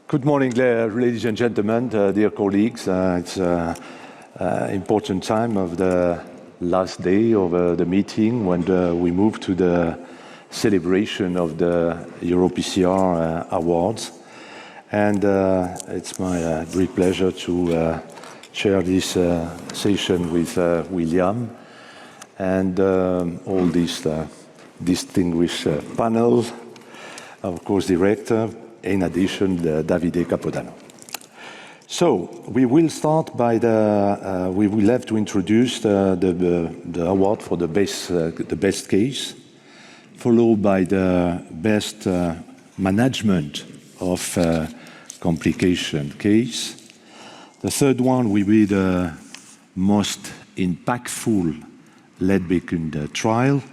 Good morning, ladies and gentlemen, dear colleagues. It's an important time of the last day of the meeting when we move to the celebration of the EuroPCR awards. And it's my great pleasure to chair this session with William and all this distinguished panel, of course, director, in addition, Davide Capodano. So we will start by we will have to introduce the award for the best case, followed by the best management of complication case. The third one will be the most impactful lead-beacon trial.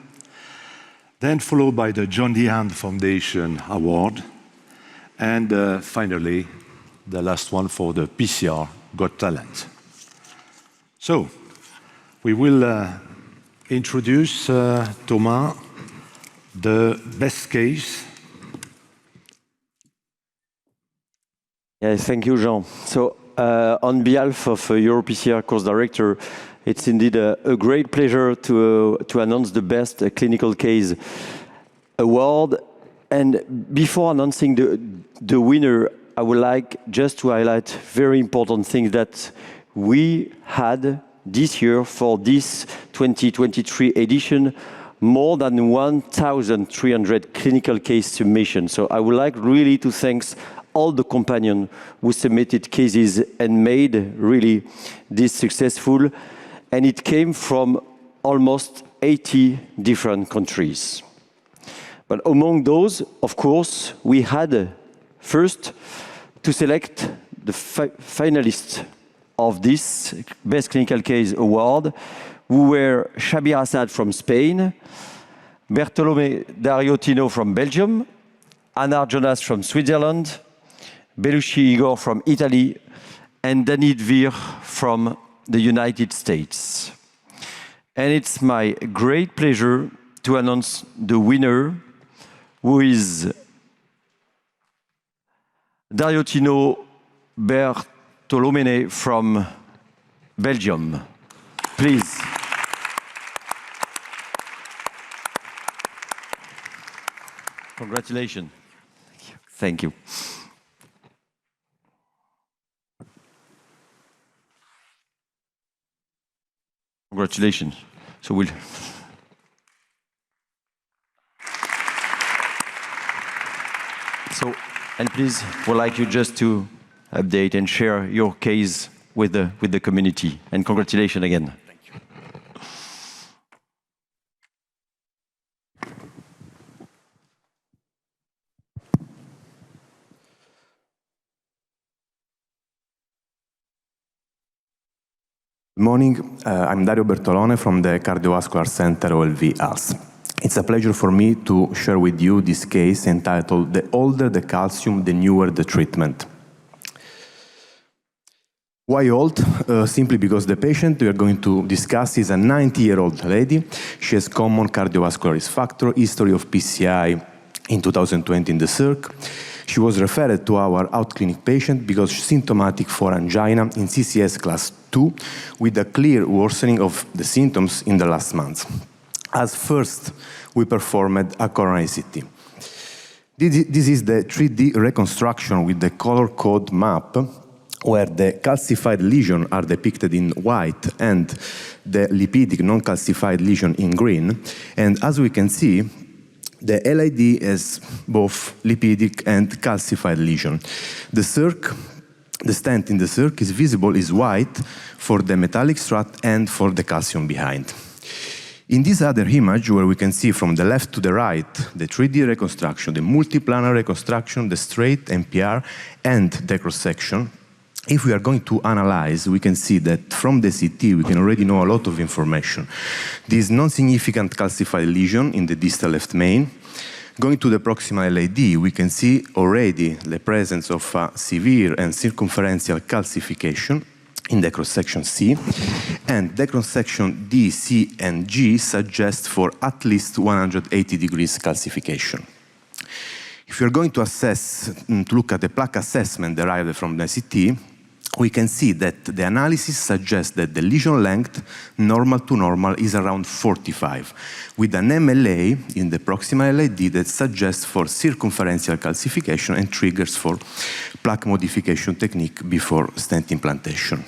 Then followed by the John Deehan Foundation Award. And finally, the last one for the PCR Got Talent. So, we will introduce, Thomas, the best case. Yeah, thank you, Jean. So, on behalf of EuroPCR course director, it's indeed a great pleasure to announce the best clinical case award. And before announcing the winner, I would like just to highlight very important things that we had this year for this 2023 edition, more than 1,300 clinical case submissions. So I would like really to thank all the companions who submitted cases and made really this successful. And it came from almost 80 different countries. But among those, of course, we had first to select the finalists of this Best Clinical Case Award, who were Shabir Assad from Spain, Bertolome Dario Tino from Belgium, Anar Jonas from Switzerland, Belushi Igor from Italy, and Danit Vir from the United States. And it's my great pleasure to announce the winner, who is Dario Tino Bertolomene from Belgium. Please. Congratulations. Thank you. Congratulations. So we'll... So, and please, would like you just to update and share your case with the community. And congratulations again. Thank you. Good morning. I'm Dario Bertolone from the Cardiovascular Center OLV ALS. It's a pleasure for me to share with you this case entitled "The Older the Calcium, the Newer the Treatment." Why old? Simply because the patient we are going to discuss is a 90-year-old lady. She has common cardiovascular risk factor, history of PCI in 2020 in the CIRC. She was referred to our out-clinic patient because she's symptomatic for angina in CCS class 2 with a clear worsening of the symptoms in the last months. As first, we performed a coronary CT. This is the 3D reconstruction with the color code map, where the calcified lesions are depicted in white and the lipidic non-calcified lesion in green. And as we can see, the LID is both lipidic and calcified lesion. The circ, the stent in the circ is visible is white for the metallic strut and for the calcium behind. In this other image, where we can see from the left to the right, the 3D reconstruction, the multiplanar reconstruction, the straight MPR, and the cross-section, if we are going to analyze, we can see that from the CT, we can already know a lot of information. This non-significant calcified lesion in the distal left main. Going to the proximal LAD, we can see already the presence of severe and circumferential calcification in the cross-section C, and the cross-section D, C, and G suggest for at least 180 degrees calcification. If you're going to to look at the plaque assessment derived from the CT, we can see that the analysis suggests that the lesion length, normal to normal, is around 45, with an MLA in the proximal LAD that suggests for circumferential calcification and triggers for plaque modification technique before stent implantation.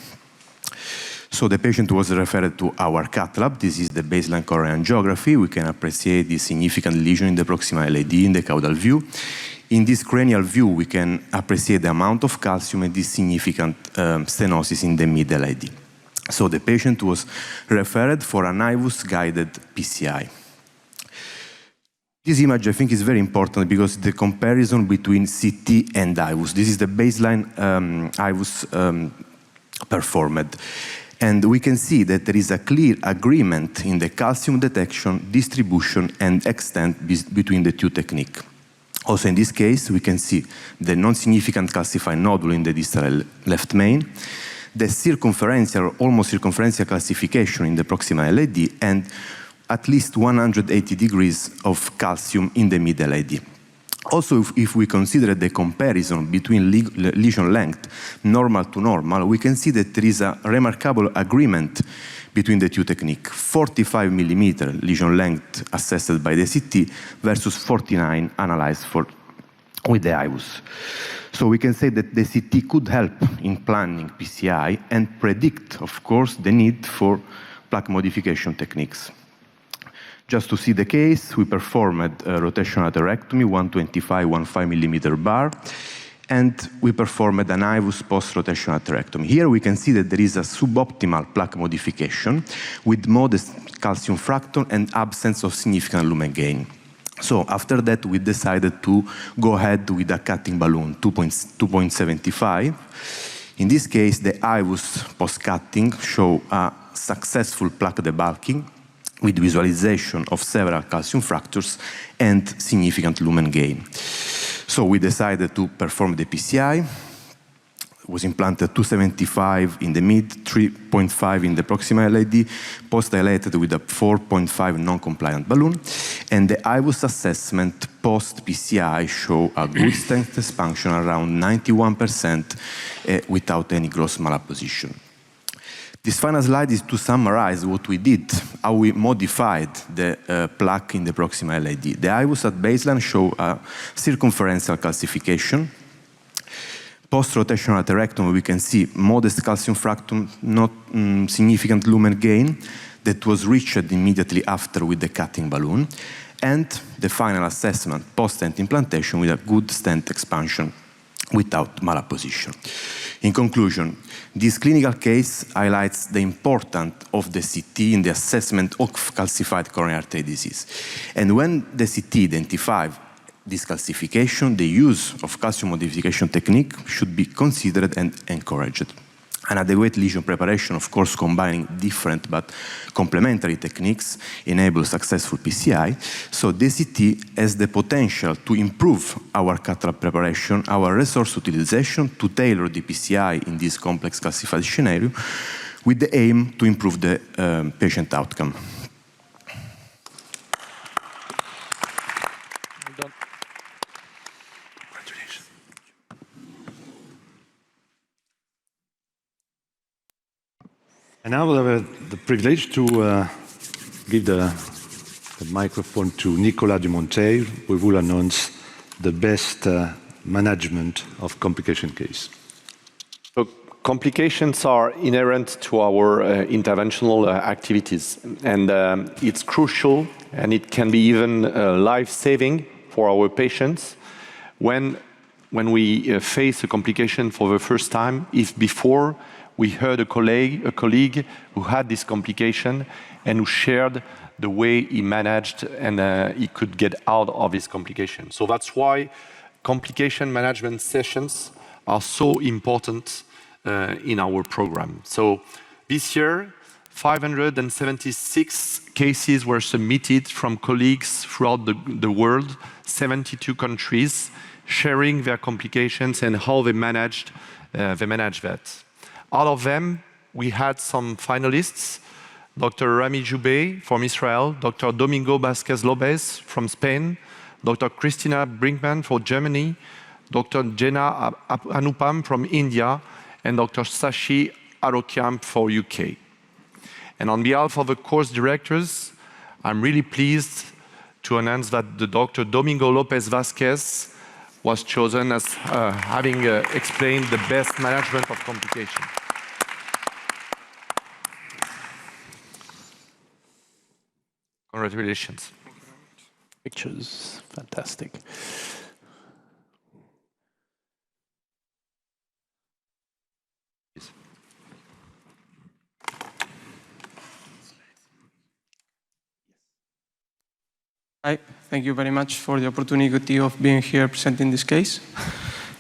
So the patient was referred to our cath lab. This is the baseline coronary angiography. We can appreciate the significant lesion in the proximal LAD in the caudal view. In this cranial view, we can appreciate the amount of calcium and this significant stenosis in the mid LAD. So the patient was referred for an IVUS-guided PCI. This image, I think, is very important because the comparison between CT and IVUS. This is the baseline IVUS performed. And we can see that there is a clear agreement in the calcium detection, distribution, and extent between the two techniques. Also in this case, we can see the non-significant calcified nodule in the distal left main, the circumferential, almost circumferential calcification in the proximal LAD, and at least 180 degrees of calcium in the mid LAD. Also, if we consider the comparison between lesion length, normal to normal, we can see that there is a remarkable agreement between the two techniques. 45 millimeter lesion length assessed by the CT versus 49 analyzed with the IVUS. So we can say that the CT could help in planning PCI and predict, of course, the need for plaque modification techniques. Just to see the case, we performed a rotational atherectomy, 125 millimeter bar, and we performed an IVUS post-rotational atherectomy. Here we can see that there is a suboptimal plaque modification with modest calcium fracton and absence of significant lumen gain. So after that, we decided to go ahead with a cutting balloon, 2.75. In this case, the IVUS post-cutting show a successful plaque debulking with visualization of several calcium fractures and significant lumen gain. So we decided to perform the PCI. It was implanted 275 in the mid, 3.5 in the proximal LAD, post-dilated with a 4.5 non-compliant balloon, and the IVUS assessment post-PCI show a good stent expansion around 91% without any gross malapposition. This final slide is to summarize what we did, how we modified the plaque in the proximal LAD. The IVUS at baseline show a circumferential calcification. Post-rotational atherectomy, we can see modest calcium fractum, not significant lumen gain, that was reached immediately after with the cutting balloon, and the final assessment post-stent implantation with a good stent expansion without malapposition. In conclusion, this clinical case highlights the importance of the CT in the assessment of calcified coronary artery disease. And when the CT identifies this calcification, the use of calcium modification technique should be considered and encouraged. An adequate lesion preparation, of course, combining different but complementary techniques, enables successful PCI. So DCT has the potential to improve our cath lab preparation, our resource utilization, to tailor the PCI in this complex calcified scenario, with the aim to improve the patient outcome. And now we'll have the privilege to give the microphone to Nicolas Dumonteil, who will announce the best management of complication case. So complications are inherent to our interventional activities, and it's crucial, and it can be even life-saving for our patients when we face a complication for the first time, if before we heard a colleague who had this complication and who shared the way he managed and he could get out of his complication. So that's why complication management sessions are so important in our program. So this year, 576 cases were submitted from colleagues throughout the world, 72 countries, sharing their complications and how they manage that. Out of them, we had some finalists, Dr. Rami Joubey from Israel, Dr. Domingo Vasquez Lopez from Spain, Dr. Christina Brinkman from Germany, Dr. Jenna Anupam from India, and Dr. Sashi Arokyam for UK. And on behalf of the course directors, I'm really pleased to announce that the Dr. Domingo Lopez Vasquez was chosen as having explained the best management of complication. Congratulations. Pictures, fantastic. Hi, thank you very much for the opportunity of being here presenting this case.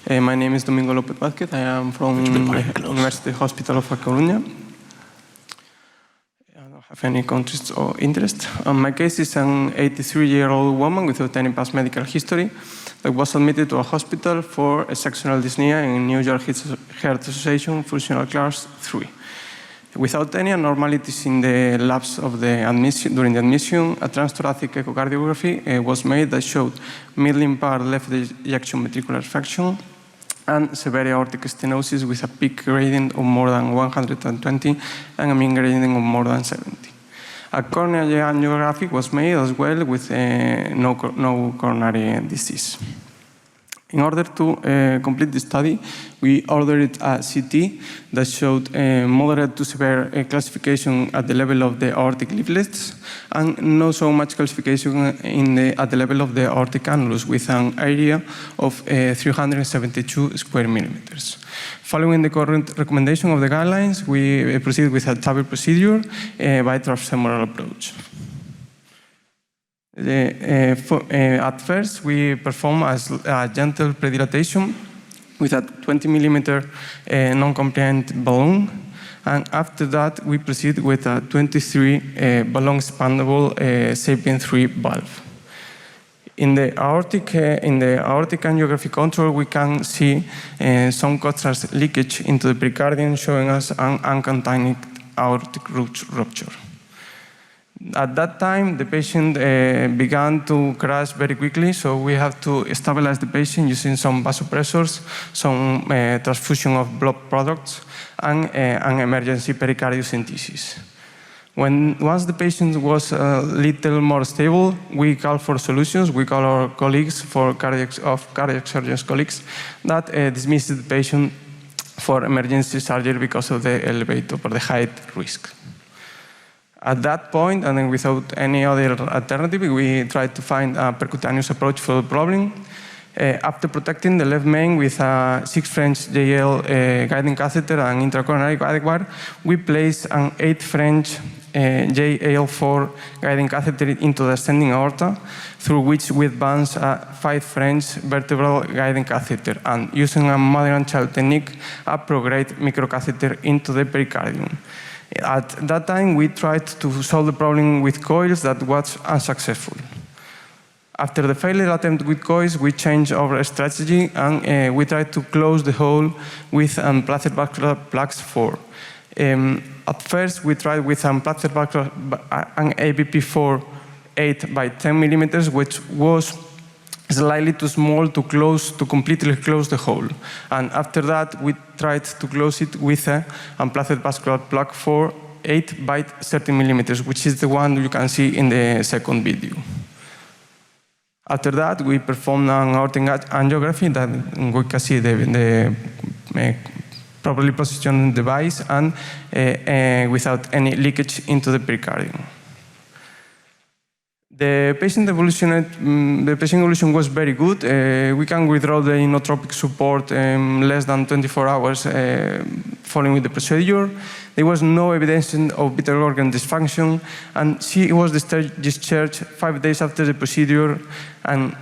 My name is Domingo López Vázquez. I am from the University Hospital of A Coruña. I don't have any countries or interest. My case is an 83-year-old woman without any past medical history that was admitted to a hospital for a sectional dyspnea in New York Heart Association functional class 3. Without any abnormalities in the labs of the admission, during the admission, a transthoracic echocardiography was made that showed middle part left ejection ventricular fraction and severe aortic stenosis with a peak gradient of more than 120 and a mean gradient of more than 70. A coronary angiography was made as well with no coronary disease. In order to complete the study, we ordered a CT that showed moderate to severe classification at the level of the aortic leaflets and not so much classification at the level of the aortic annulus with an area of 372 square millimeters. Following the current recommendation of the guidelines, we proceed with a TAVR procedure by transfemoral approach. At first, we perform a gentle predilatation with a 20 millimeter non-compliant balloon, and after that, we proceed with a 23 balloon expandable SAPIEN 3 valve. In the aortic angiography control, we can see some contrast leakage into the pericardium, showing us an uncontained aortic rupture. At that time, the patient began to crash very quickly, so we have to stabilize the patient using some vasopressors, some transfusion of blood products, and an emergency pericardiocentesis. Once the patient was a little more stable, we call for solutions. We call our colleagues cardiac surgeons colleagues that dismissed the patient for emergency surgery because of the elevated or the height risk. At that point, and then without any other alternative, we tried to find a percutaneous approach for the problem. After protecting the left main with a 6 French JL guiding catheter and intracoronary guidewire, we placed an 8 French JL4 guiding catheter into the ascending aorta, through which we advanced a 5 French vertebral guiding catheter, and using a modern child technique, a prograde microcatheter into the pericardium. At that time, we tried to solve the problem with coils that was unsuccessful. After the failed attempt with coils, we changed our strategy and we tried to close the hole with unplaced vascular plugs 4. At first, we tried with unplaced vascular an ABP4 8 by 10 millimeters, which was slightly too small to completely close the hole. And after that, we tried to close it with an unplaced vascular plug 4 8 by 30 millimeters, which is the one you can see in the second video. After that, we performed an aortic angiography that we can see the properly positioned device and without any leakage into the pericardium. The patient evolution was very good. We can withdraw the inotropic support in less than 24 hours following the procedure. There was no evidence of vital organ dysfunction, and she was discharged 5 days after the procedure and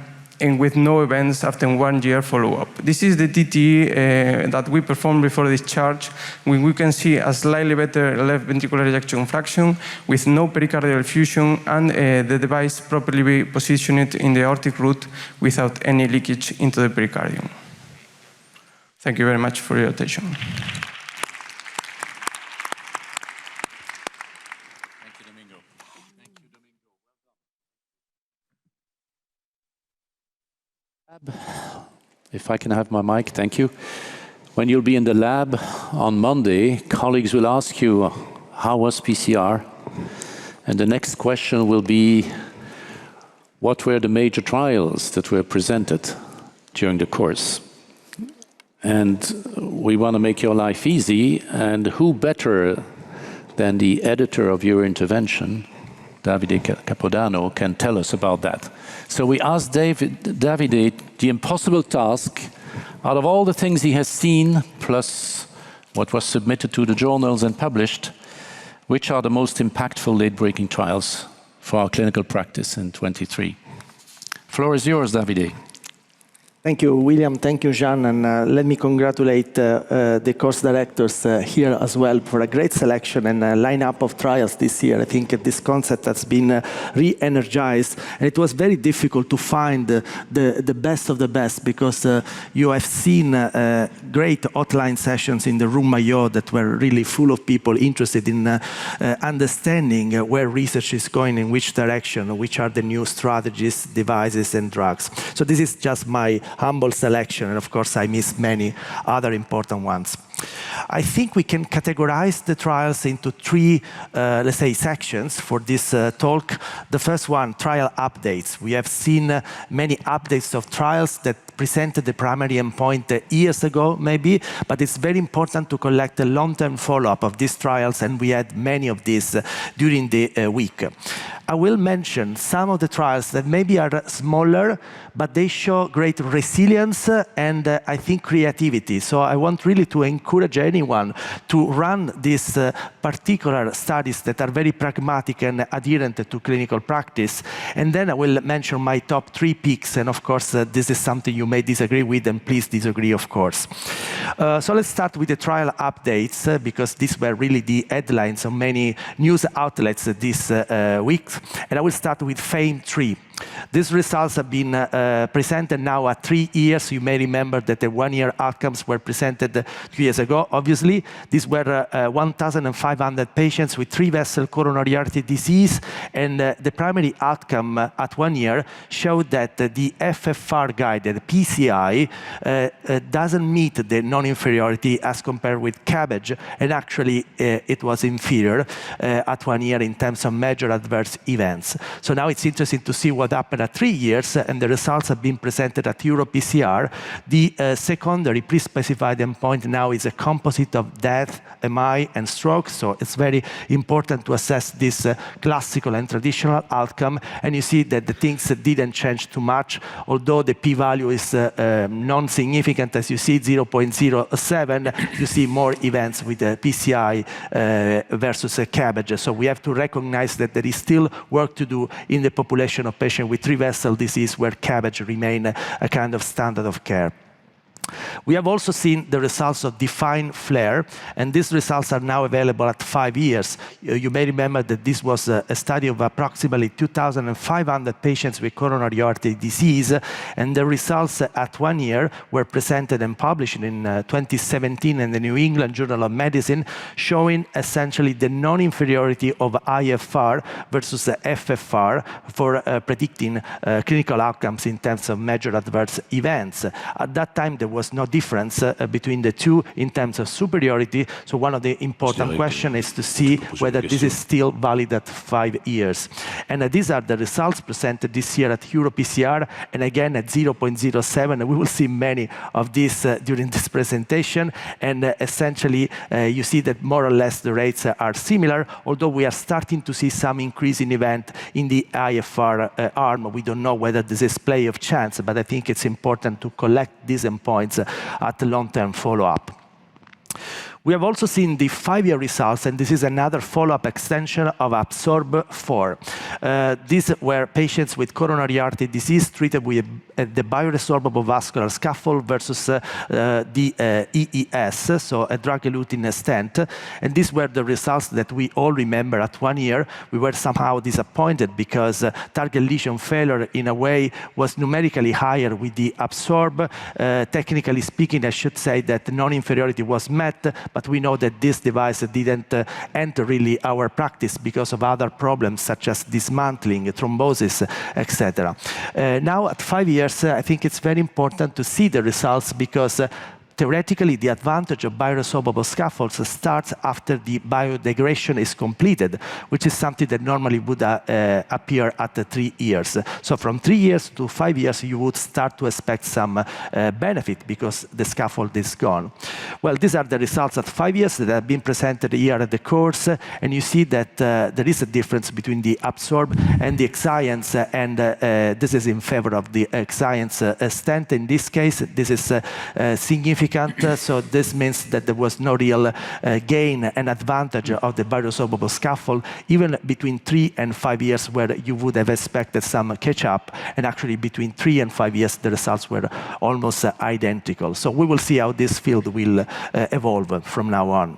with no events after 1 year follow-up. This is the TTE that we performed before discharge. We can see a slightly better left ventricular ejection fraction with no pericardial effusion and the device properly positioned in the aortic root without any leakage into the pericardium. Thank you very much for your attention. If I can have my mic, thank you. When you'll be in the lab on Monday, colleagues will ask you, how was PCR? And the next question will be, what were the major trials that were presented during the course? And we want to make your life easy, and who better than the editor of your intervention, Davide Capodano, can tell us about that. So we asked Davide the impossible task, out of all the things he has seen, plus what was submitted to the journals and published, which are the most impactful late-breaking trials for our clinical practice in 23. Floor is yours, Davide. Thank you, William. Thank you, Jean. And let me congratulate the course directors here as well for a great selection and lineup of trials this year. I think this concept has been re-energized. And it was very difficult to find the best of the best, because you have seen great hotline sessions in the room Maillot that were really full of people interested in understanding where research is going, in which direction, which are the new strategies, devices, and drugs. So this is just my humble selection, and of course I miss many other important ones. I think we can categorize the trials into three, let's say, sections for this talk. The first one, trial updates. We have seen many updates of trials that presented the primary endpoint years ago, maybe, but it's very important to collect a long-term follow-up of these trials, and we had many of these during the week. I will mention some of the trials that maybe are smaller, but they show great resilience and I think creativity. So I want really to encourage anyone to run these particular studies that are very pragmatic and adherent to clinical practice. And then I will mention my top 3 picks, and of course this is something you may disagree with, and please disagree, of course. So let's start with the trial updates, because these were really the headlines of many news outlets this week. And I will start with FAME-3. These results have been presented now at 3 years. You may remember that the 1-year outcomes were presented 2 years ago. Obviously, these were 1,500 patients with 3-vessel coronary artery disease, and the primary outcome at 1 year showed that the FFR guided PCI doesn't meet the non-inferiority as compared with CABG, and actually it was inferior at 1 year in terms of major adverse events. So now it's interesting to see what happened at 3 years, and the results have been presented at EuroPCR. The secondary pre-specified endpoint now is a composite of death, MI, and stroke, so it's very important to assess this classical and traditional outcome, and you see that the things didn't change too much, although the p-value is non-significant, as you see, 0.07, you see more events with the PCI versus CABG, so we have to recognize that there is still work to do in the population of patients with 3-vessel disease where CABG remain a kind of standard of care. We have also seen the results of DEFINE FLARE, and these results are now available at 5 years. You may remember that this was a study of approximately 2,500 patients with coronary artery disease, and the results at 1 year were presented and published in 2017 in the New England Journal of Medicine, showing essentially the non-inferiority of IFR versus the FFR for predicting clinical outcomes in terms of major adverse events. At that time, there was no difference between the two in terms of superiority. So one of the important questions is to see whether this is still valid at 5 years. And these are the results presented this year at EuroPCR, and again at 0.07. And we will see many of these during this presentation. And essentially, you see that more or less the rates are similar, although we are starting to see some increase in event in the IFR arm. We don't know whether this is play of chance, but I think it's important to collect these endpoints at the long-term follow-up. We have also seen the 5-year results, and this is another follow-up extension of ABSORB-4. These were patients with coronary artery disease treated with the bioresorbable vascular scaffold versus the EES, so a drug-eluting stent. And these were the results that we all remember at 1 year. We were somehow disappointed because target lesion failure, in a way, was numerically higher with the ABSORB. Technically speaking, I should say that non-inferiority was met, but we know that this device didn't enter really our practice because of other problems such as dismantling, thrombosis, etc. Now at 5 years, I think it's very important to see the results because theoretically, the advantage of bioresorbable scaffolds starts after the biodegradation is completed, which is something that normally would appear at 3 years. So from 3 years to 5 years, you would start to expect some benefit because the scaffold is gone. Well, these are the results at 5 years that have been presented here at the course, and you see that there is a difference between the absorb and the Excience, and this is in favor of the Excience stent. In this case, this is significant. So this means that there was no real gain and advantage of the bioresorbable scaffold, even between 3 and 5 years where you would have expected some catch-up, and actually between 3 and 5 years the results were almost identical. So we will see how this field will evolve from now on.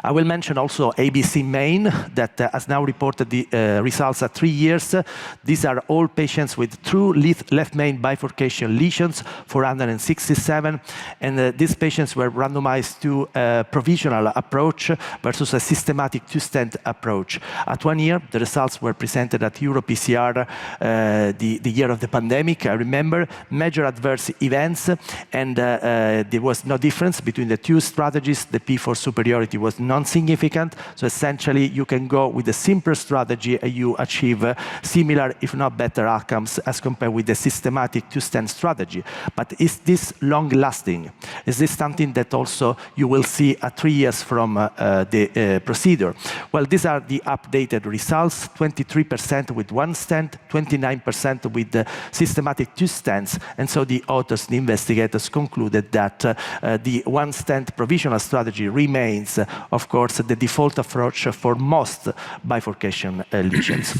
I will mention also ABC Main that has now reported the results at 3 years. These are all patients with true left main bifurcation lesions, 467, and these patients were randomized to a provisional approach versus a systematic two-stent approach. At 1 year, the results were presented at EuroPCR, the year of the pandemic. I remember major adverse events, and there was no difference between the two strategies. The P4 superiority was non-significant, so essentially you can go with a simpler strategy and you achieve similar, if not better, outcomes as compared with the systematic two-stent strategy. But is this long-lasting? Is this something that also you will see at 3 years from the procedure? Well, these are the updated results: 23% with one stent, 29% with the systematic two stents, and so the authors, the investigators, concluded that the one stent provisional strategy remains, of course, the default approach for most bifurcation lesions.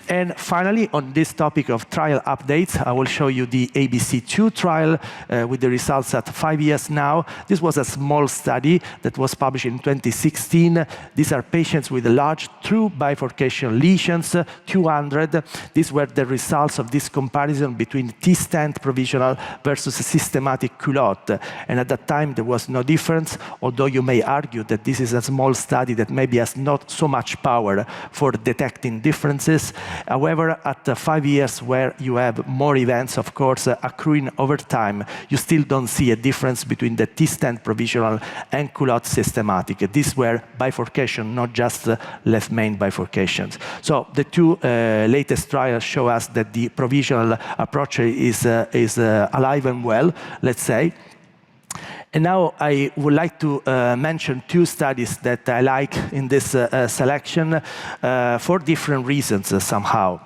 And finally, on this topic of trial updates, I will show you the ABC2 trial with the results at 5 years now. This was a small study that was published in 2016. These are patients with large true bifurcation lesions, 200. These were the results of this comparison between T-stent provisional versus a systematic culotte. And at that time, there was no difference, although you may argue that this is a small study that maybe has not so much power for detecting differences. However, at 5 years, where you have more events, of course, accruing over time, you still don't see a difference between the T-stent provisional and culotte systematic. These were bifurcation, not just left main bifurcations. So the two latest trials show us that the provisional approach is alive and well, let's say. And now I would like to mention two studies that I like in this selection for different reasons somehow.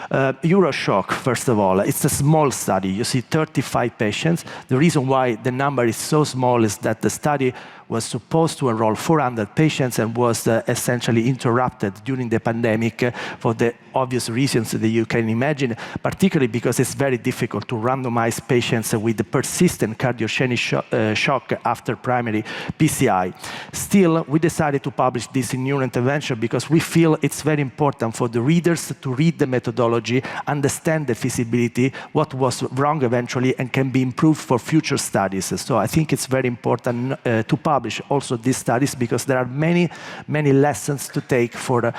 EuroShock, first of all, it's a small study. You see 35 patients. The reason why the number is so small is that the study was supposed to enroll 400 patients and was essentially interrupted during the pandemic for the obvious reasons that you can imagine, particularly because it's very difficult to randomize patients with persistent cardiogenic shock after primary PCI. Still, we decided to publish this in Neurointervention because we feel it's very important for the readers to read the methodology, understand the feasibility, what was wrong eventually, and can be improved for future studies. So I think it's very important to publish also these studies because there are many lessons to take for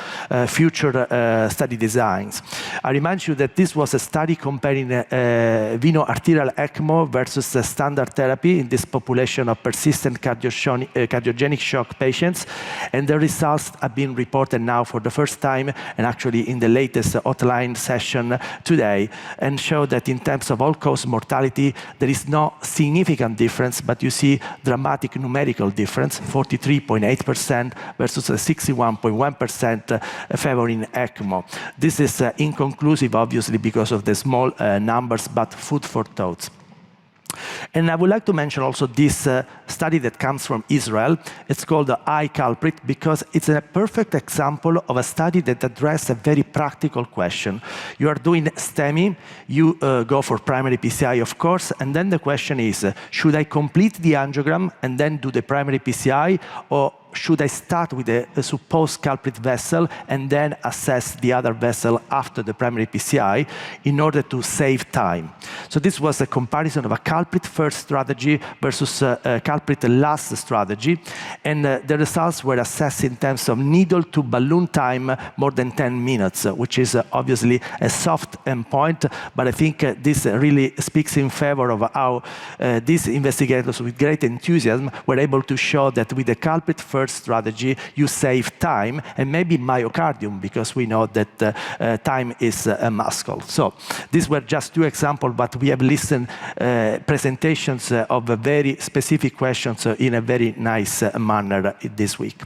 future study designs. I remind you that this was a study comparing veno-arterial ECMO versus standard therapy in this population of persistent cardiogenic shock patients, and the results have been reported now for the first time and actually in the latest hotline session today, and show that in terms of all-cause mortality there is no significant difference, but you see dramatic numerical difference, 43.8% versus 61.1% favoring ECMO. This is inconclusive, obviously, because of the small numbers, but food for thought. And I would like to mention also this study that comes from Israel. It's called the Eye Culprit because it's a perfect example of a study that addressed a very practical question. You are doing STEMI, you go for primary PCI, of course, and then the question is, should I complete the angiogram and then do the primary PCI, or should I start with a supposed culprit vessel and then assess the other vessel after the primary PCI in order to save time? So this was a comparison of a culprit first strategy versus a culprit last strategy, and the results were assessed in terms of needle to balloon time more than 10 minutes, which is obviously a soft endpoint, but I think this really speaks in favor of how these investigators with great enthusiasm were able to show that with the culprit first strategy you save time and maybe myocardium, because we know that time is a muscle. So these were just 2 examples, but we have listened presentations of very specific questions in a very nice manner this week.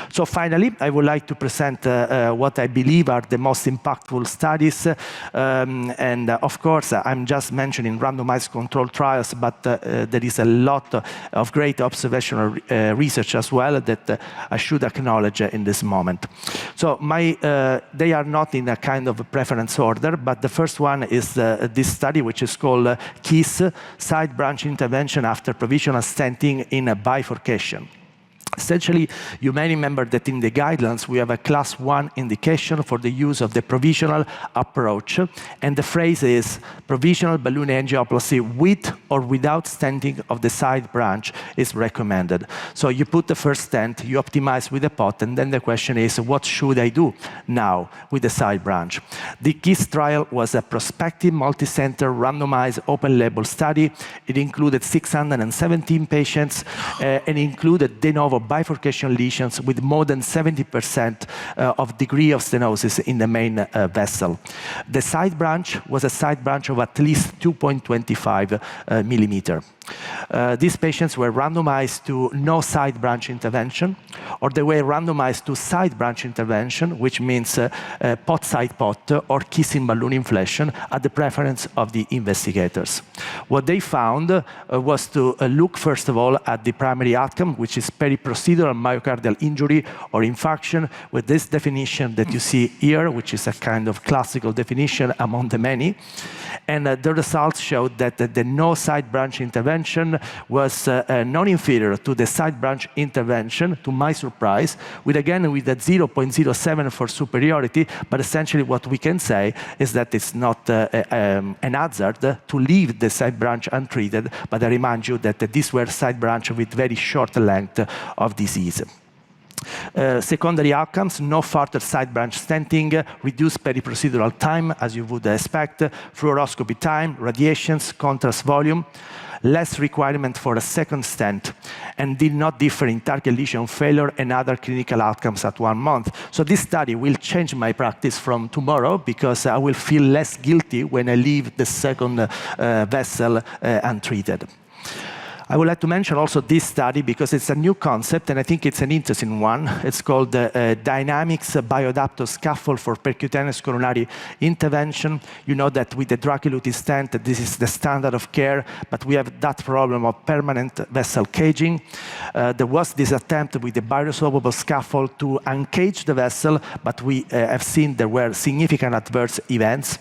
So finally, I would like to present what I believe are the most impactful studies. And of course, I'm just mentioning randomized controlled trials, but there is a lot of great observational research as well that I should acknowledge in this moment. So they are not in a kind of preference order, but the first one is this study, which is called KISS, Side Branch Intervention After Provisional Stenting in a Bifurcation. Essentially, you may remember that in the guidelines, we have a class 1 indication for the use of the provisional approach. And the phrase is provisional balloon angioplasty with or without stenting of the side branch is recommended. So you put the first stent, you optimize with the pot, and then the question is, what should I do now with the side branch? The KISS trial was a prospective, multi-center, randomized, open-label study. It included 617 patients and included de novo bifurcation lesions with more than 70% of degree of stenosis in the main vessel. The side branch was a side branch of at least 2.25 millimeter. These patients were randomized to no side branch intervention, or they were randomized to side branch intervention, which means pot side pot or kissing balloon inflation at the preference of the investigators. What they found was to look first of all at the primary outcome, which is periprocedural myocardial injury or infarction, with this definition that you see here, which is a kind of classical definition among the many. And the results showed that the no side branch intervention was non-inferior to the side branch intervention, to my surprise, with a 0.07 for superiority, but essentially what we can say is that it's not an hazard to leave the side branch untreated, but I remind you that these were side branch with very short length of disease. Secondary outcomes, no further side branch stenting, reduced periprocedural time, as you would expect, fluoroscopy time, radiations, contrast volume, less requirement for a second stent, and did not differ in target lesion failure and other clinical outcomes at 1 month. So this study will change my practice from tomorrow, because I will feel less guilty when I leave the second vessel untreated. I would like to mention also this study because it's a new concept and I think it's an interesting one. It's called the Dynamics Bioadaptor Scaffold for Percutaneous Coronary Intervention. You know that with the drug-eluting stent, this is the standard of care, but we have that problem of permanent vessel caging. There was this attempt with the bioresorbable scaffold to uncage the vessel, but we have seen there were significant adverse events.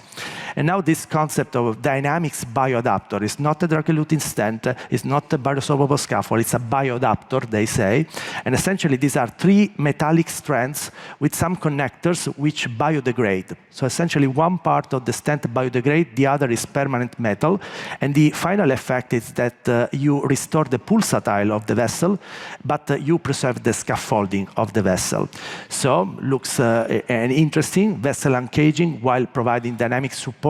And now this concept of dynamics bioadapter is not a drug-eluting stent, it's not a bioresorbable scaffold, it's a bioadapter, they say. And essentially these are 3 metallic strands with some connectors which biodegrade. So essentially one part of the stent biodegrade, the other is permanent metal. And the final effect is that you restore the pulsatile of the vessel, but you preserve the scaffolding of the vessel. So looks an interesting vessel uncaging while providing dynamic support.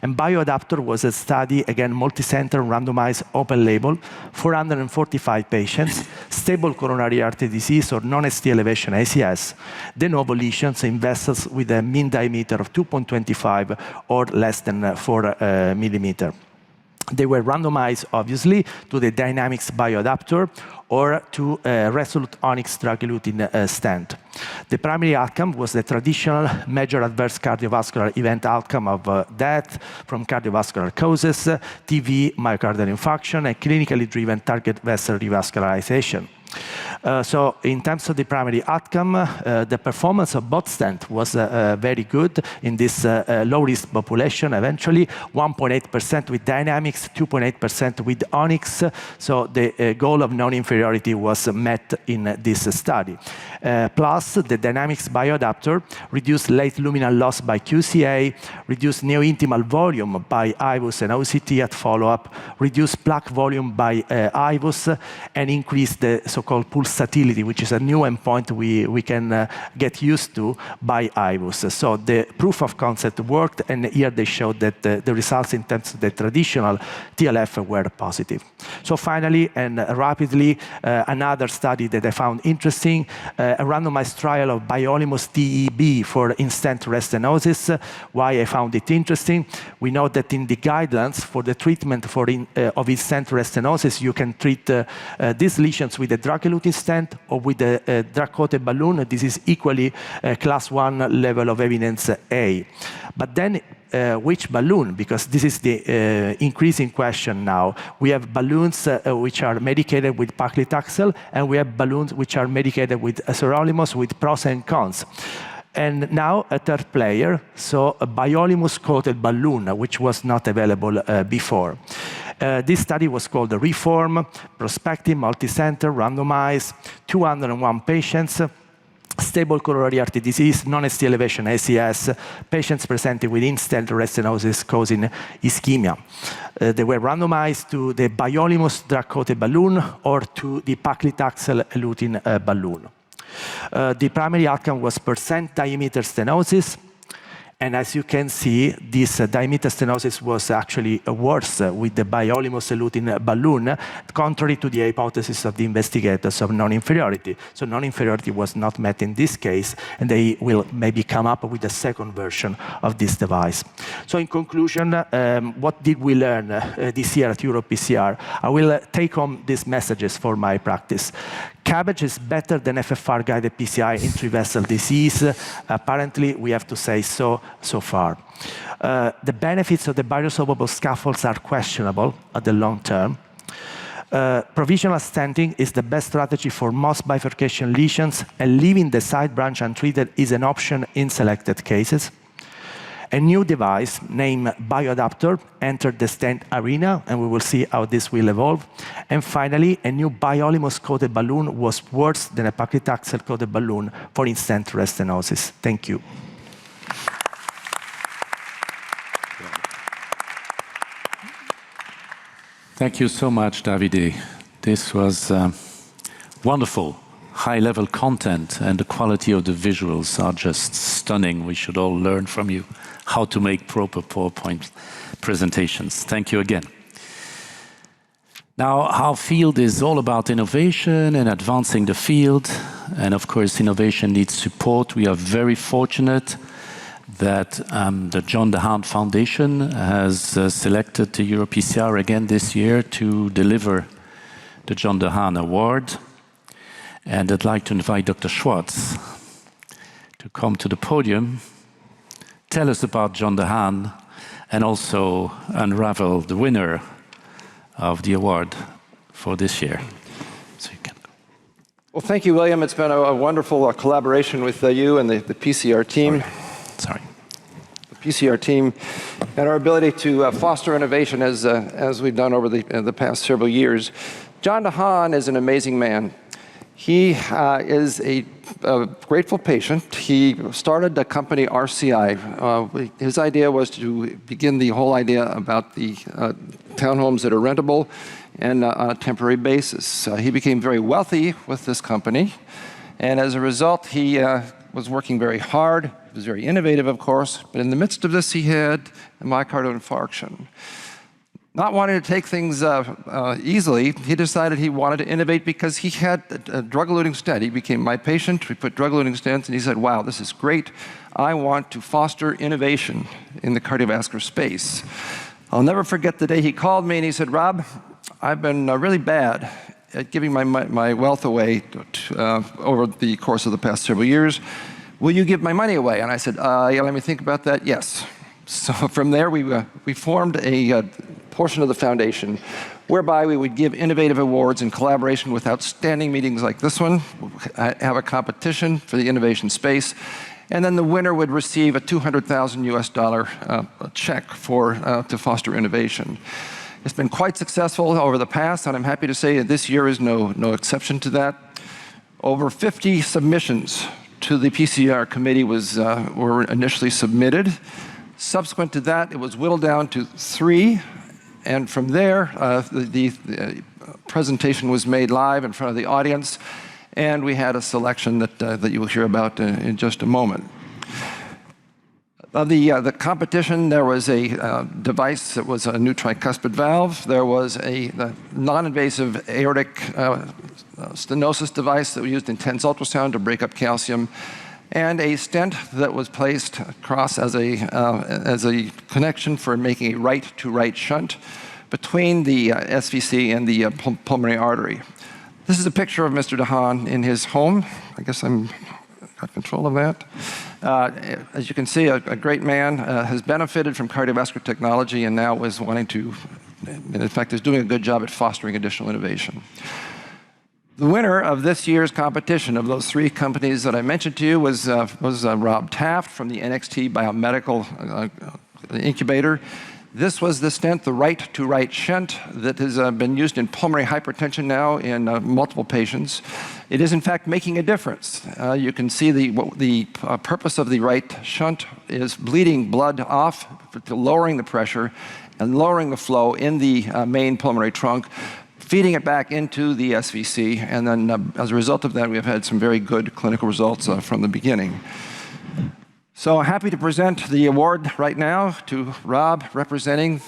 And bioadapter was a study, again, multi-center, randomized, open label, 445 patients, stable coronary artery disease or non-ST elevation ACS, de novo lesions in vessels with a mean diameter of 2.25 or less than 4 millimeter. They were randomized, obviously, to the Dynamics bioadapter or to a Resolute Onyx drug-eluting stent. The primary outcome was the traditional major adverse cardiovascular event outcome of death from cardiovascular causes, TV, myocardial infarction, and clinically driven target vessel revascularization. So in terms of the primary outcome, the performance of both stents was very good in this low-risk population. Eventually, 1.8% with dynamics, 2.8% with onyx. So the goal of non-inferiority was met in this study. Plus, the dynamics bioadapter reduced late luminal loss by QCA, reduced neointimal volume by IVUS and OCT at follow-up, reduced plaque volume by IVUS, and increased the so-called pulsatility, which is a new endpoint we can get used to by IVUS. So the proof of concept worked, and here they showed that the results in terms of the traditional TLF were positive. So finally, and rapidly, another study that I found interesting, a randomized trial of Biolimus TEB for in-stent restenosis. Why I found it interesting? We know that in the guidelines for the treatment of in-stent restenosis, you can treat these lesions with a drug-eluting stent or with a drug-coated balloon. This is equally class 1 level of evidence A. But then which balloon? Because this is the increasing question now. We have balloons which are medicated with paclitaxel, and we have balloons which are medicated with sirolimus with pros and cons. And now a third player, so a Biolimus coated balloon, which was not available before. This study was called the REFORM, prospective, multicenter, randomized, 201 patients, stable coronary artery disease, non-ST elevation ACS, patients presented with in-stent restenosis causing ischemia. They were randomized to the Biolimus drug-coated balloon or to the paclitaxel-eluting balloon. The primary outcome was % diameter stenosis. And as you can see, this diameter stenosis was actually worse with the Biolimus eluting balloon, contrary to the hypothesis of the investigators of non-inferiority. So non-inferiority was not met in this case, and they will maybe come up with a second version of this device. So in conclusion, what did we learn this year at EuroPCR? I will take home these messages for my practice. CABG is better than FFR-guided PCI in three-vessel disease. Apparently, we have to say so far. The benefits of the bioresorbable scaffolds are questionable at the long term. Provisional stenting is the best strategy for most bifurcation lesions, and leaving the side branch untreated is an option in selected cases. A new device named Bioadapter entered the stent arena, and we will see how this will evolve. And finally, a new Biolimus-coated balloon was worse than a paclitaxel-coated balloon for in-stent restenosis. Thank you. Thank you so much, Davide. This was wonderful, high-level content, and the quality of the visuals are just stunning. We should all learn from you how to make proper PowerPoint presentations. Thank you again. Now, our field is all about innovation and advancing the field. And of course, innovation needs support. We are very fortunate that the John DeHaan Foundation has selected the EuroPCR again this year to deliver the John DeHaan Award. And I'd like to invite Dr. Schwartz to come to the podium, tell us about John DeHaan, and also unravel the winner of the award for this year. So you can go. Well, thank you, William. It's been a wonderful collaboration with you and the PCR team. Sorry. The PCR team and our ability to foster innovation as we've done over the past several years. John DeHaan is an amazing man. He is a grateful patient. He started the company RCI. His idea was to begin the whole idea about the townhomes that are rentable and on a temporary basis. He became very wealthy with this company, and as a result, he was working very hard. He was very innovative, of course, but in the midst of this, he had a myocardial infarction. Not wanting to take things easily, he decided he wanted to innovate because he had a drug-eluting stent. He became my patient. We put drug-eluting stents, and he said, wow, this is great. I want to foster innovation in the cardiovascular space. I'll never forget the day he called me, and he said, Rob, I've been really bad at giving my wealth away over the course of the past several years. Will you give my money away? And I said, yeah, let me think about that. Yes. So from there, we formed a portion of the foundation whereby we would give innovative awards in collaboration with outstanding meetings like this one, have a competition for the innovation space, and then the winner would receive a $200,000 US check to foster innovation. It's been quite successful over the past, and I'm happy to say that this year is no exception to that. Over 50 submissions to the PCR committee were initially submitted. Subsequent to that, it was whittled down to 3, and from there, the presentation was made live in front of the audience, and we had a selection that you will hear about in just a moment. The competition, there was a device that was a new tricuspid valve. There was a non-invasive aortic stenosis device that we used intense ultrasound to break up calcium, and a stent that was placed across as a connection for making a right-to-right shunt between the SVC and the pulmonary artery. This is a picture of Mr. DeHaan in his home. I guess I'm got control of that. As you can see, a great man has benefited from cardiovascular technology and now is wanting to, in fact, is doing a good job at fostering additional innovation. The winner of this year's competition of those 3 companies that I mentioned to you was Rob Taft from the NXT Biomedical Incubator. This was the stent, the right-to-right shunt, that has been used in pulmonary hypertension now in multiple patients. It is, in fact, making a difference. You can see the purpose of the right shunt is bleeding blood off, to lowering the pressure and lowering the flow in the main pulmonary trunk, feeding it back into the SVC, and then as a result of that, we have had some very good clinical results from the beginning. So happy to present the award right now to Rob, representing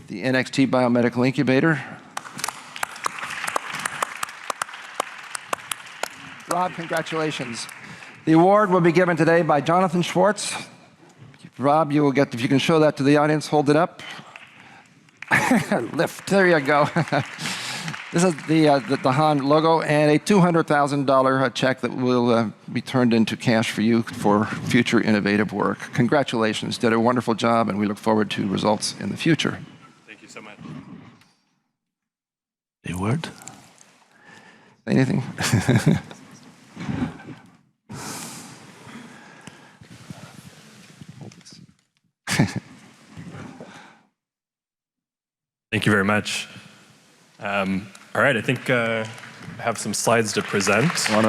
the NXT Biomedical Incubator. Rob, congratulations. The award will be given today by Jonathan Schwartz. Rob, you will get, if you can show that to the audience, hold it up. Lift, there you go. This is the DeHaan logo and a $200,000 check that will be turned into cash for you for future innovative work. Congratulations, did a wonderful job, and we look forward to results in the future. Thank you so much. A word? Anything? Thank you very much. All right, I think I have some slides to present. And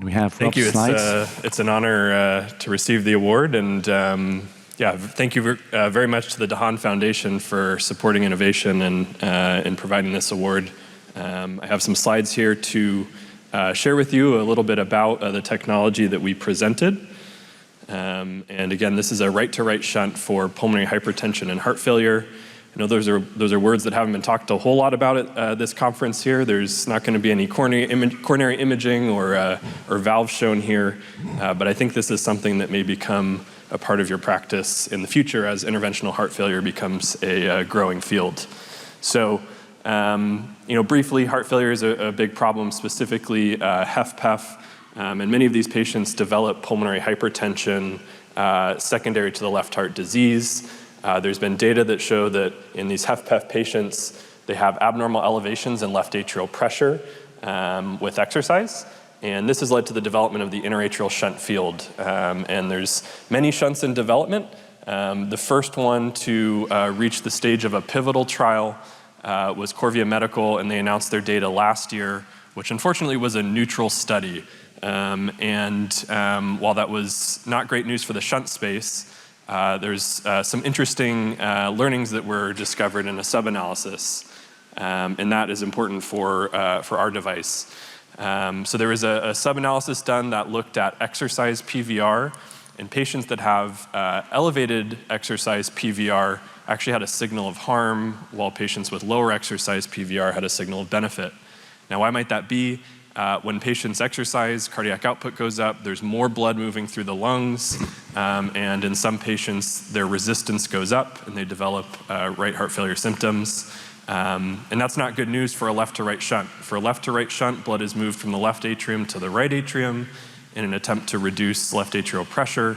we have Thank you. slides. It's an honor to receive the award, and yeah, thank you very much to the DeHaan Foundation for supporting innovation and in providing this award. I have some slides here to share with you a little bit about the technology that we presented. And again, this is a right-to-right shunt for pulmonary hypertension and heart failure. I know those are words that haven't been talked a whole lot about at this conference here. There's not going to be any coronary imaging or valves shown here, but I think this is something that may become a part of your practice in the future as interventional heart failure becomes a growing field. So, briefly, heart failure is a big problem, specifically HFpEF. And many of these patients develop pulmonary hypertension secondary to the left heart disease. There's been data that show that in these HFpEF patients, they have abnormal elevations in left atrial pressure with exercise. And this has led to the development of the interatrial shunt field. And there's many shunts in development. The first one to reach the stage of a pivotal trial was Corvia Medical, and they announced their data last year, which unfortunately was a neutral study. While that was not great news for the shunt space, there's some interesting learnings that were discovered in a sub-analysis, and that is important for our device. So there was a sub-analysis done that looked at exercise PVR, and patients that have elevated exercise PVR actually had a signal of harm, while patients with lower exercise PVR had a signal of benefit. Now, why might that be? When patients exercise, cardiac output goes up, there's more blood moving through the lungs, and in some patients, their resistance goes up and they develop right heart failure symptoms. And that's not good news for a left-to-right shunt. For a left-to-right shunt, blood is moved from the left atrium to the right atrium in an attempt to reduce left atrial pressure,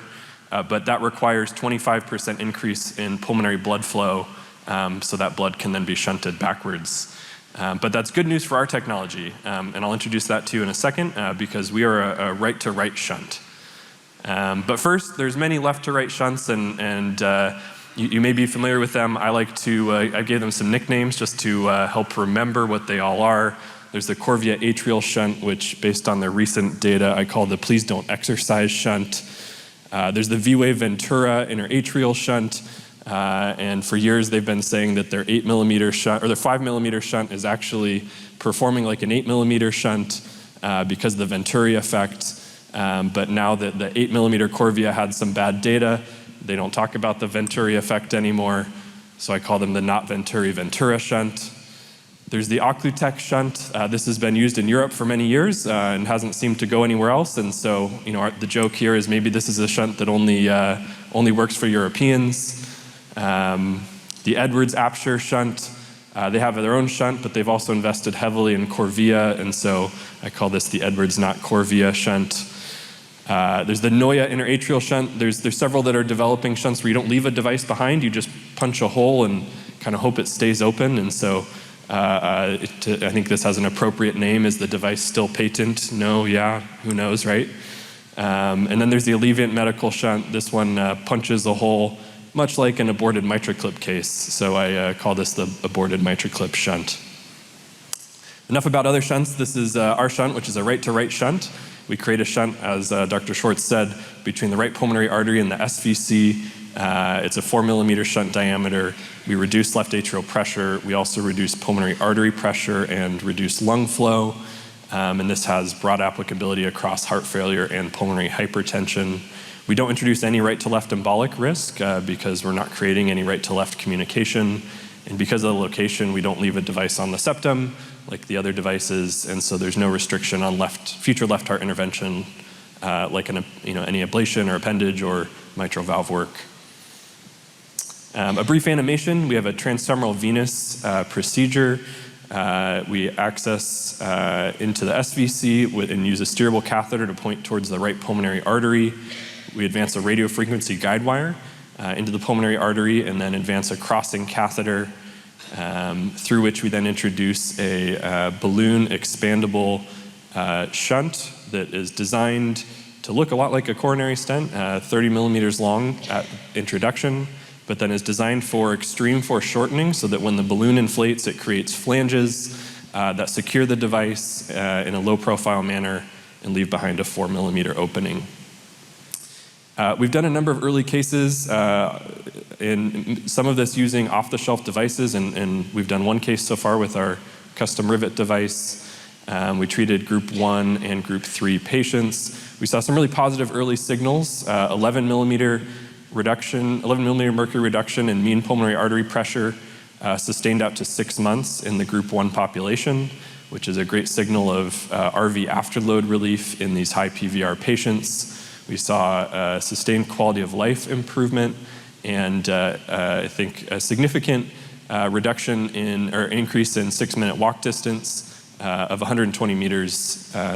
but that requires 25% increase in pulmonary blood flow so that blood can then be shunted backwards. But that's good news for our technology, and I'll introduce that to you in a second because we are a right-to-right shunt. But first, there's many left-to-right shunts, and you may be familiar with them. I gave them some nicknames just to help remember what they all are. There's the Corvia atrial shunt, which based on their recent data, I call the please don't exercise shunt. There's the V-Wave Ventura interatrial shunt. And for years, they've been saying that their 8mm shunt, or their 5mm shunt is actually performing like an 8mm shunt because of the Venturi effect. But now that the 8mm Corvia had some bad data, they don't talk about the Venturi effect anymore. So I call them the not Venturi Ventura shunt. There's the Occlutech shunt. This has been used in Europe for many years and hasn't seemed to go anywhere else. And so, the joke here is maybe this is a shunt that only works for Europeans. The Edwards Apture shunt, they have their own shunt, but they've also invested heavily in Corvia, and so I call this the Edwards not Corvia shunt. There's the Noya interatrial shunt. There's several that are developing shunts where you don't leave a device behind, you just punch a hole and kind of hope it stays open, and so I think this has an appropriate name. Is the device still patent? No, yeah, who knows, right? And then there's the Alleviant medical shunt. This one punches a hole much like an aborted MitraClip case. So I call this the aborted MitraClip shunt. Enough about other shunts. This is our shunt, which is a right-to-right shunt. We create a shunt, as Dr. Schwartz said, between the right pulmonary artery and the SVC. It's a 4mm shunt diameter. We reduce left atrial pressure. We also reduce pulmonary artery pressure and reduce lung flow. And this has broad applicability across heart failure and pulmonary hypertension. We don't introduce any right-to-left embolic risk because we're not creating any right-to-left communication. And because of the location, we don't leave a device on the septum like the other devices, and so there's no restriction on future left heart intervention like any ablation or appendage or mitral valve work. A brief animation, we have a transfemoral venous procedure. We access into the SVC and use a steerable catheter to point towards the right pulmonary artery. We advance a radiofrequency guide wire into the pulmonary artery and then advance a crossing catheter through which we then introduce a balloon expandable shunt that is designed to look a lot like a coronary stent, 30 millimeters long at introduction, but then is designed for extreme foreshortening so that when the balloon inflates, it creates flanges that secure the device in a low-profile manner and leave behind a 4mm opening. We've done a number of early cases, in some of this using off-the-shelf devices, and we've done one case so far with our custom rivet device. We treated group 1 and group 3 patients. We saw some really positive early signals, 11 millimeter mercury reduction in mean pulmonary artery pressure sustained out to 6 months in the group 1 population, which is a great signal of RV afterload relief in these high PVR patients. We saw sustained quality of life improvement and I think a significant reduction or increase in 6-minute walk distance of 120 meters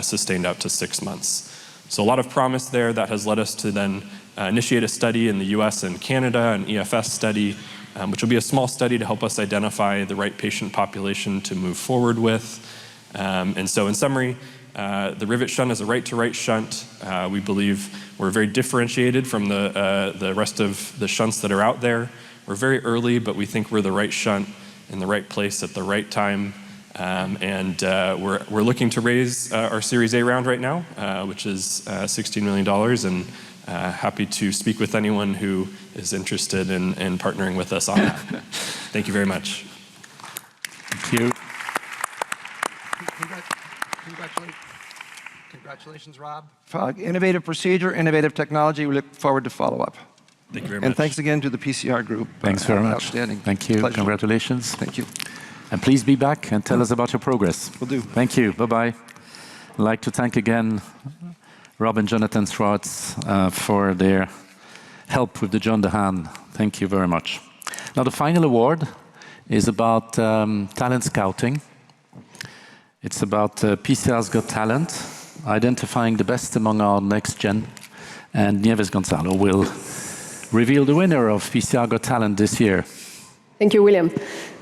sustained out to 6 months. So a lot of promise there. That has led us to then initiate a study in the US and Canada, an EFS study, which will be a small study to help us identify the right patient population to move forward with. And so in summary, the rivet shunt is a right-to-right shunt. We believe we're very differentiated from the rest of the shunts that are out there. We're very early, but we think we're the right shunt in the right place at the right time. And we're looking to raise our Series A round right now, which is $16 million, and happy to speak with anyone who is interested in partnering with us on that. Thank you very much. Thank you. Congratulations, Rob. Innovative procedure, innovative technology. We look forward to follow-up. Thank you very much. And thanks again to the PCR group. Thanks very much. Outstanding. Thank you. Pleasure. Congratulations. Thank you. And please be back and tell us about your progress. Will do. Thank you. Bye-bye. I'd like to thank again Rob and Jonathan Schwartz for their help with the John DeHaan. Thank you very much. Now the final award is about talent scouting. It's about PCR's Got Talent, identifying the best among our next gen. And Nieves Gonzalo will reveal the winner of PCR Got Talent this year. Thank you, William.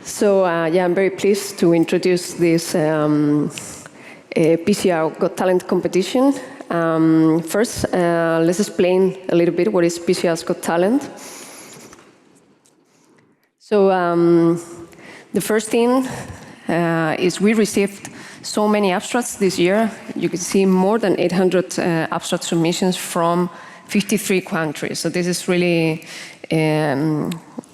So, yeah, I'm very pleased to introduce this PCR Got Talent competition. First, let's explain a little bit what is PCR's Got Talent. So, the first thing is we received so many abstracts this year. You can see more than 800 abstract submissions from 53 countries. So this is really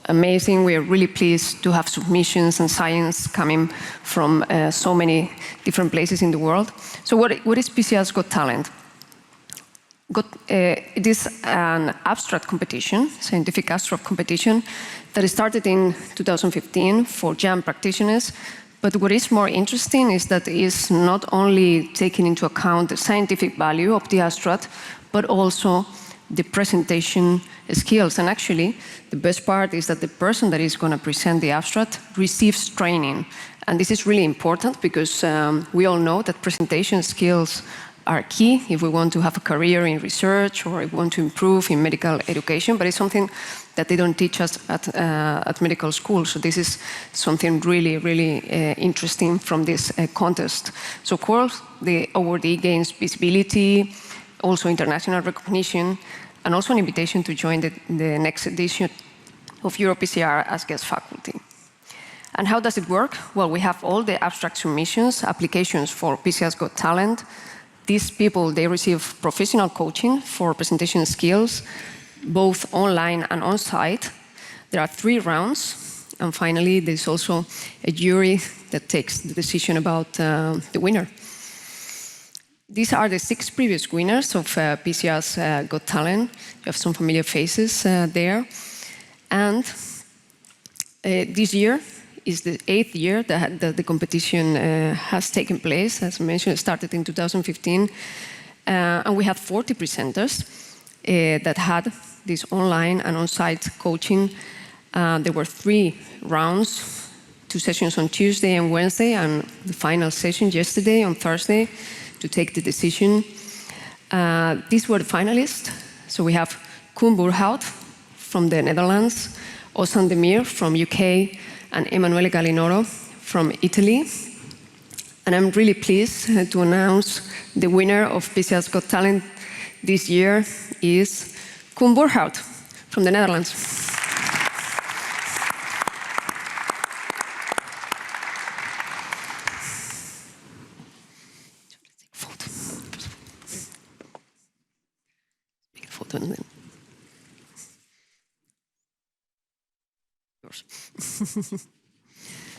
amazing. We are really pleased to have submissions and science coming from so many different places in the world. So what is PCR's Got Talent? It is an abstract competition, scientific abstract competition, that started in 2015 for young practitioners. But what is more interesting is that it is not only taking into account the scientific value of the abstract, but also the presentation skills. And actually, the best part is that the person that is going to present the abstract receives training. And this is really important because we all know that presentation skills are key if we want to have a career in research or if we want to improve in medical education, but it's something that they don't teach us at medical school. So this is something really, really interesting from this contest. So of course, the awardee gains visibility, also international recognition, and also an invitation to join the next edition of EuroPCR as guest faculty. And how does it work? Well, we have all the abstract submissions, applications for PCR's Got Talent. These people, they receive professional coaching for presentation skills, both online and on-site. There are 3 rounds. And finally, there's also a jury that takes the decision about the winner. These are the 6 previous winners of PCR's Got Talent. You have some familiar faces there. And this year is the 8th year that the competition has taken place. As I mentioned, it started in 2015. And we had 40 presenters that had this online and on-site coaching. There were 3 rounds, 2 sessions on Tuesday and Wednesday, and the final session yesterday on Thursday to take the decision. These were the finalists. So we have Koen Burhout from the Netherlands, Ozan Demir from UK, and Emanuele Gallinoro from Italy. And I'm really pleased to announce the winner of PCR's Got Talent this year is Koen Burhout from the Netherlands.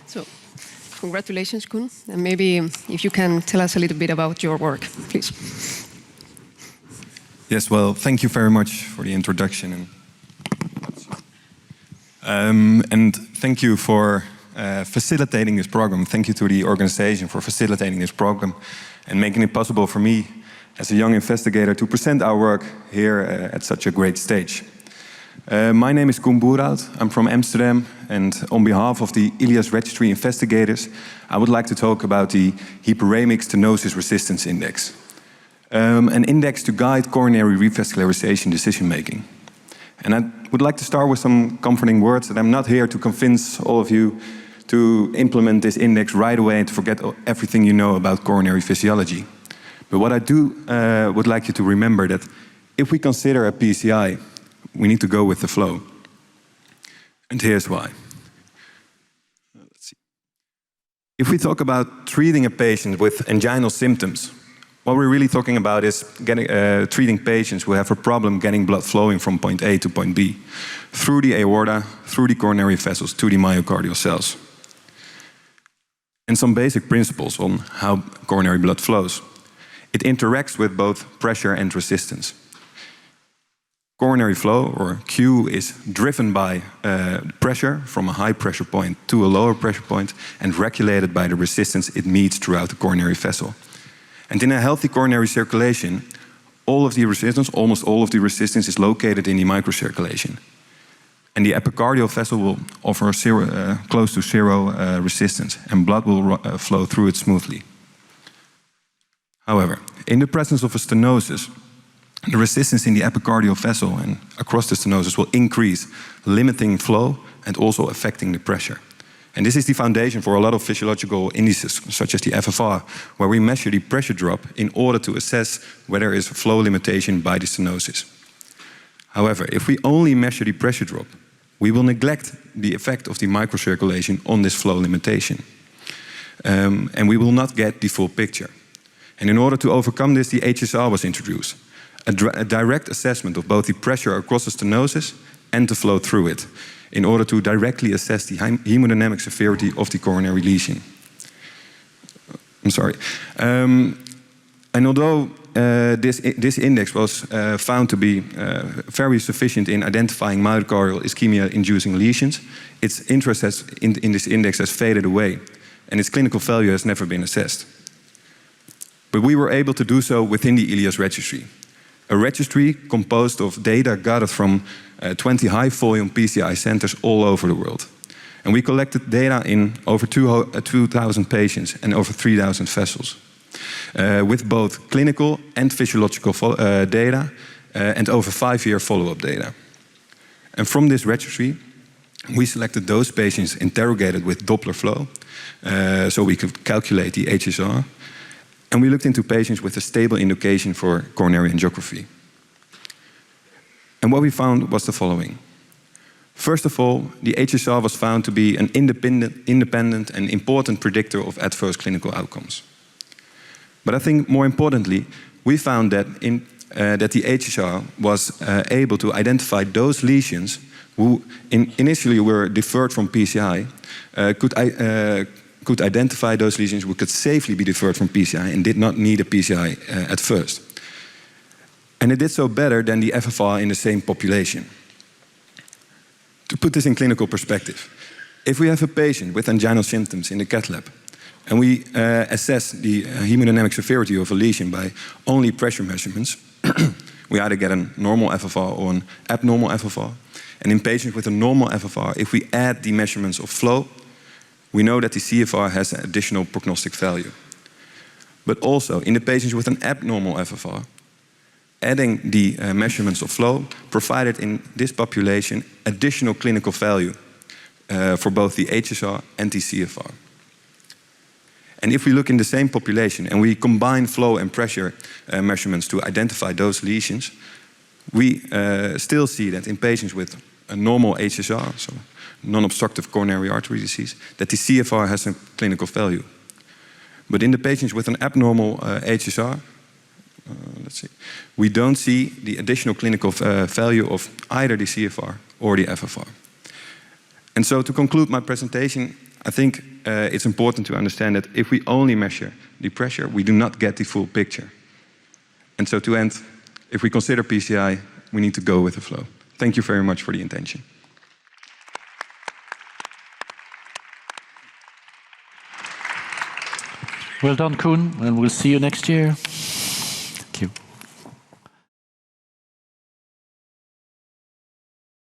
So, congratulations, Koen. And maybe if you can tell us a little bit about your work, please. Yes, well, thank you very much for the introduction. And thank you for facilitating this program. Thank you to the organization for facilitating this program and making it possible for me as a young investigator to present our work here at such a great stage. My name is Koen Burhout. I'm from Amsterdam, and on behalf of the Ilias Registry investigators, I would like to talk about the Hyperemic Stenosis Resistance Index, an index to guide coronary revascularization decision-making. And I would like to start with some comforting words that I'm not here to convince all of you to implement this index right away and to forget everything you know about coronary physiology. But what I would like you to remember that if we consider a PCI, we need to go with the flow. And here's why. Let's see. If we talk about treating a patient with anginal symptoms, what we're really talking about is treating patients who have a problem getting blood flowing from point A to point B, through the aorta, through the coronary vessels, to the myocardial cells. And some basic principles on how coronary blood flows. It interacts with both pressure and resistance. Coronary flow, or Q, is driven by pressure from a high pressure point to a lower pressure point and regulated by the resistance it meets throughout the coronary vessel. And in a healthy coronary circulation, all of the resistance, almost all of the resistance, is located in the microcirculation. And the epicardial vessel will offer close to zero resistance, and blood will flow through it smoothly. However, in the presence of a stenosis, the resistance in the epicardial vessel and across the stenosis will increase, limiting flow and also affecting the pressure. And this is the foundation for a lot of physiological indices, such as the FFR, where we measure the pressure drop in order to assess whether there is flow limitation by the stenosis. However, if we only measure the pressure drop, we will neglect the effect of the microcirculation on this flow limitation. And we will not get the full picture. And in order to overcome this, the HSR was introduced. A direct assessment of both the pressure across the stenosis and the flow through it, in order to directly assess the hemodynamic severity of the coronary lesion. I'm sorry. And although this index was found to be very sufficient in identifying myocardial ischemia-inducing lesions, its interest in this index has faded away, and its clinical value has never been assessed. But we were able to do so within the ELIAS registry, a registry composed of data gathered from 20 high-volume PCI centers all over the world. And we collected data in over 2,000 patients and over 3,000 vessels, with both clinical and physiological data and over 5-year follow-up data. And from this registry, we selected those patients interrogated with Doppler flow, so we could calculate the HSR. And we looked into patients with a stable indication for coronary angiography. And what we found was the following. First of all, the HSR was found to be an independent and important predictor of adverse clinical outcomes. But I think more importantly, we found that, that the HSR was able to identify those lesions who initially were deferred from PCI, could identify those lesions who could safely be deferred from PCI and did not need a PCI at first. And it did so better than the FFR in the same population. To put this in clinical perspective, if we have a patient with anginal symptoms in the cath lab, and we assess the hemodynamic severity of a lesion by only pressure measurements, we either get a normal FFR or an abnormal FFR. And in patients with a normal FFR, if we add the measurements of flow, we know that the CFR has an additional prognostic value. But also, in the patients with an abnormal FFR, adding the measurements of flow provided in this population additional clinical value for both the HSR and the CFR. And if we look in the same population and we combine flow and pressure measurements to identify those lesions, we still see that in patients with a normal HSR, so non-obstructive coronary artery disease, that the CFR has a clinical value. But in the patients with an abnormal HSR, we don't see the additional clinical value of either the CFR or the FFR. And so to conclude my presentation, I think it's important to understand that if we only measure the pressure, we do not get the full picture. And so to end, if we consider PCI, we need to go with the flow. Thank you very much for the attention. Well done, Koen, and we'll see you next year.